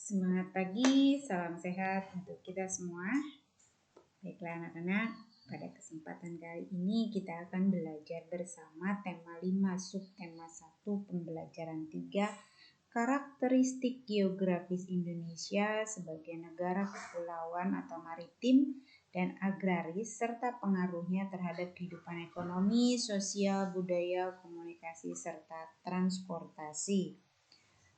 Semangat pagi, salam sehat untuk kita semua. Baiklah anak-anak, pada kesempatan kali ini kita akan belajar bersama tema 5 subtema 1 pembelajaran 3 karakteristik geografis Indonesia sebagai negara kepulauan atau maritim dan agraris serta pengaruhnya terhadap kehidupan ekonomi, sosial, budaya, komunikasi, serta transportasi.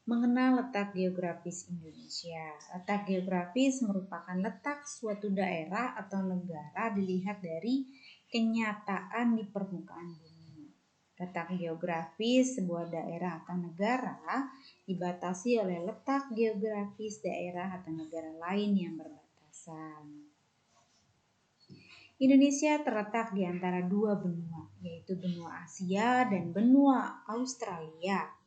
Mengenal letak geografis Indonesia. Letak geografis merupakan letak suatu daerah atau negara dilihat dari kenyataan di permukaan bumi. Letak geografis sebuah daerah atau negara dibatasi oleh letak geografis daerah atau negara lain yang berbatasan. Indonesia terletak di antara dua benua, yaitu benua Asia dan benua Australia.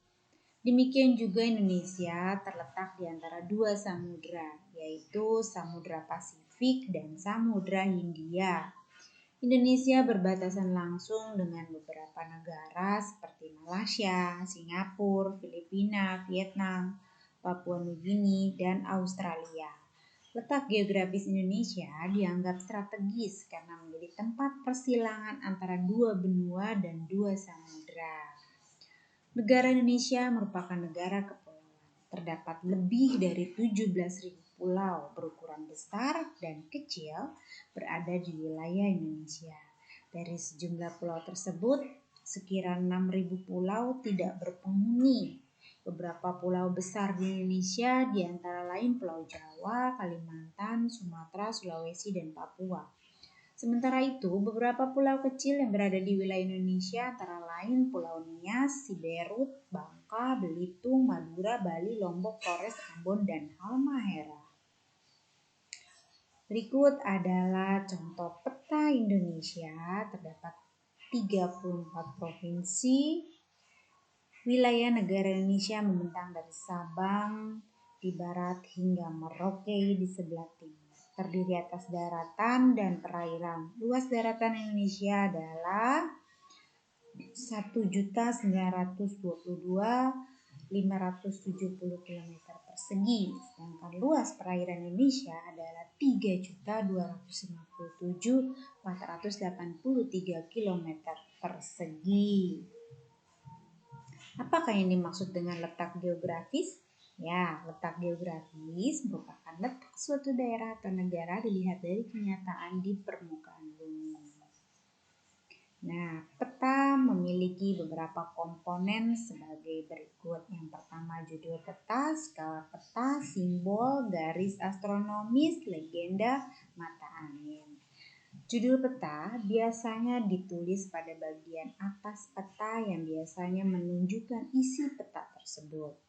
Demikian juga Indonesia terletak di antara dua samudra, yaitu Samudra Pasifik dan Samudra Hindia. Indonesia berbatasan langsung dengan beberapa negara seperti Malaysia, Singapura, Filipina, Vietnam, Papua Nugini, dan Australia. Letak geografis Indonesia dianggap strategis karena menjadi tempat persilangan antara dua benua dan dua samudra. Negara Indonesia merupakan negara kepulauan. Terdapat lebih dari 17.000 pulau berukuran besar dan kecil berada di wilayah Indonesia. Dari sejumlah pulau tersebut, sekira 6.000 pulau tidak berpenghuni. Beberapa pulau besar di Indonesia di antara lain Pulau Jawa, Kalimantan, Sumatera, Sulawesi, dan Papua. Sementara itu, beberapa pulau kecil yang berada di wilayah Indonesia antara lain Pulau Nias, Siberut, Bangka, Belitung, Madura, Bali, Lombok, Flores, Ambon, dan Halmahera. Berikut adalah contoh peta Indonesia. Terdapat 34 provinsi. Wilayah negara Indonesia membentang dari Sabang di barat hingga Merauke di sebelah timur. Terdiri atas daratan dan perairan. Luas daratan Indonesia adalah 1.922.570 km persegi, sedangkan luas perairan Indonesia adalah 3.257.483 km persegi. Apakah yang dimaksud dengan letak geografis? Ya, letak geografis merupakan letak suatu daerah atau negara dilihat dari kenyataan di permukaan bumi. Nah, peta memiliki beberapa komponen sebagai berikut. Yang pertama judul peta, skala peta, simbol, garis astronomis, legenda, mata angin. Judul peta biasanya ditulis pada bagian atas peta yang biasanya menunjukkan isi peta tersebut.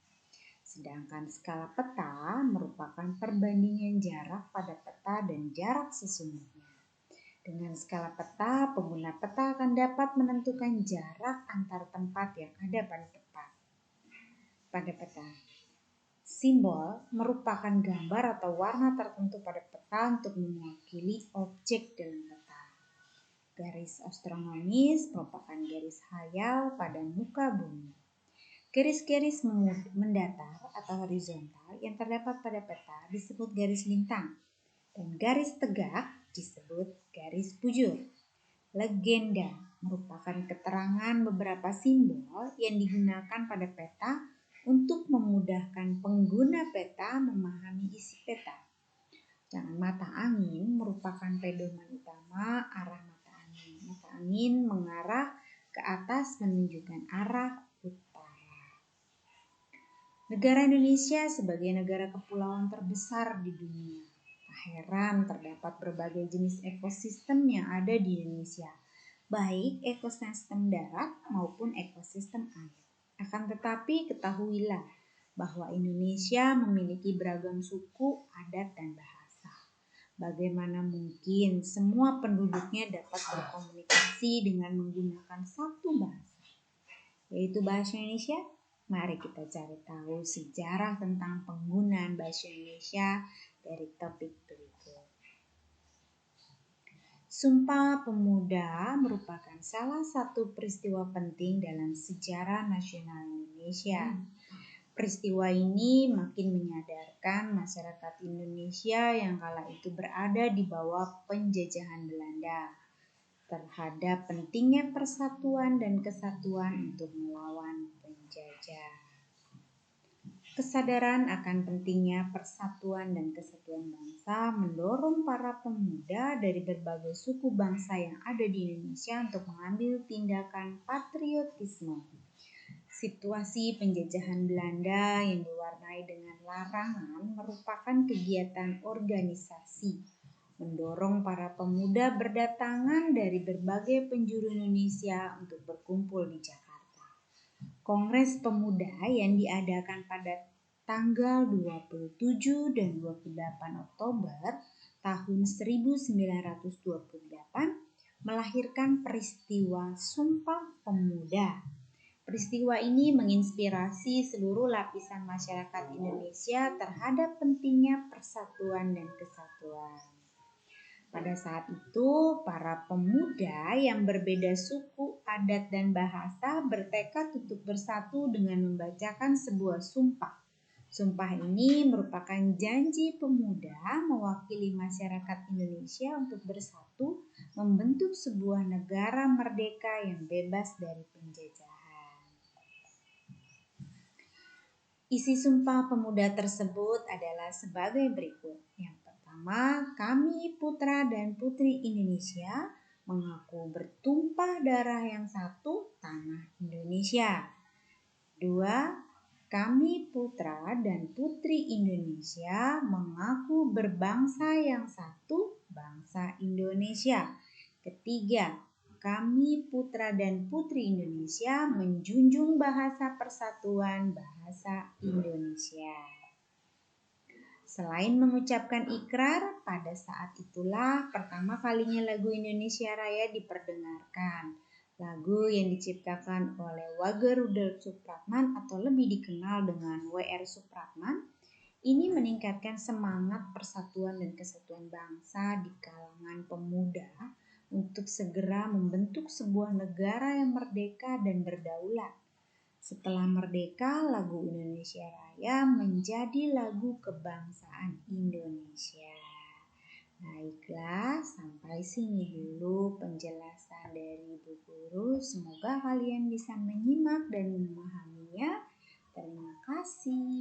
Sedangkan skala peta merupakan perbandingan jarak pada peta dan jarak sesungguhnya. Dengan skala peta, pengguna peta akan dapat menentukan jarak antar tempat yang ada pada peta. Simbol merupakan gambar atau warna tertentu pada peta untuk mewakili objek dalam peta. Garis astronomis merupakan garis hayal pada muka bumi. Garis-garis mendatar atau horizontal yang terdapat pada peta disebut garis lintang dan garis tegak disebut garis bujur. Legenda merupakan keterangan beberapa simbol yang digunakan pada peta untuk memudahkan pengguna peta memahami isi peta. Dan mata angin merupakan pedoman utama arah mata angin. Mata angin mengarah ke atas menunjukkan arah utara. Negara Indonesia sebagai negara kepulauan terbesar di dunia. Tak heran terdapat berbagai jenis ekosistem yang ada di Indonesia, baik ekosistem darat maupun ekosistem air. Akan tetapi ketahuilah bahwa Indonesia memiliki beragam suku, adat, dan bahasa. Bagaimana mungkin semua penduduknya dapat berkomunikasi dengan menggunakan satu bahasa, yaitu bahasa Indonesia? Mari kita cari tahu sejarah tentang penggunaan bahasa Indonesia dari topik berikut. Sumpah Pemuda merupakan salah satu peristiwa penting dalam sejarah nasional Indonesia. Peristiwa ini makin menyadarkan masyarakat Indonesia yang kala itu berada di bawah penjajahan Belanda terhadap pentingnya persatuan dan kesatuan untuk melawan penjajah. Kesadaran akan pentingnya persatuan dan kesatuan bangsa mendorong para pemuda dari berbagai suku bangsa yang ada di Indonesia untuk mengambil tindakan patriotisme. Situasi penjajahan Belanda yang diwarnai dengan larangan merupakan kegiatan organisasi, mendorong para pemuda berdatangan dari berbagai penjuru Indonesia untuk berkumpul di Jakarta. Kongres Pemuda yang diadakan pada tanggal 27 dan 28 Oktober tahun 1928 melahirkan peristiwa Sumpah Pemuda. Peristiwa ini menginspirasi seluruh lapisan masyarakat Indonesia terhadap pentingnya persatuan dan kesatuan. Pada saat itu, para pemuda yang berbeda suku, adat, dan bahasa bertekad untuk bersatu dengan membacakan sebuah sumpah. Sumpah ini merupakan janji pemuda mewakili masyarakat Indonesia untuk bersatu membentuk sebuah negara merdeka yang bebas dari penjajahan. Isi Sumpah Pemuda tersebut adalah sebagai berikut. Yang pertama, kami putra dan putri Indonesia mengaku bertumpah darah yang satu tanah Indonesia. 2. Kami putra dan putri Indonesia mengaku berbangsa yang satu, bangsa Indonesia. Ketiga, kami putra dan putri Indonesia menjunjung bahasa persatuan bahasa Indonesia. Selain mengucapkan ikrar, pada saat itulah pertama kalinya lagu Indonesia Raya diperdengarkan. Lagu yang diciptakan oleh Wage Rudolf Supratman atau lebih dikenal dengan W.R. Supratman ini meningkatkan semangat persatuan dan kesatuan bangsa di kalangan pemuda untuk segera membentuk sebuah negara yang merdeka dan berdaulat. Setelah merdeka, lagu Indonesia Raya menjadi lagu kebangsaan Indonesia. Baiklah, sampai sini dulu penjelasan dari Ibu Guru. Semoga kalian bisa menyimak dan memahaminya. Terima kasih.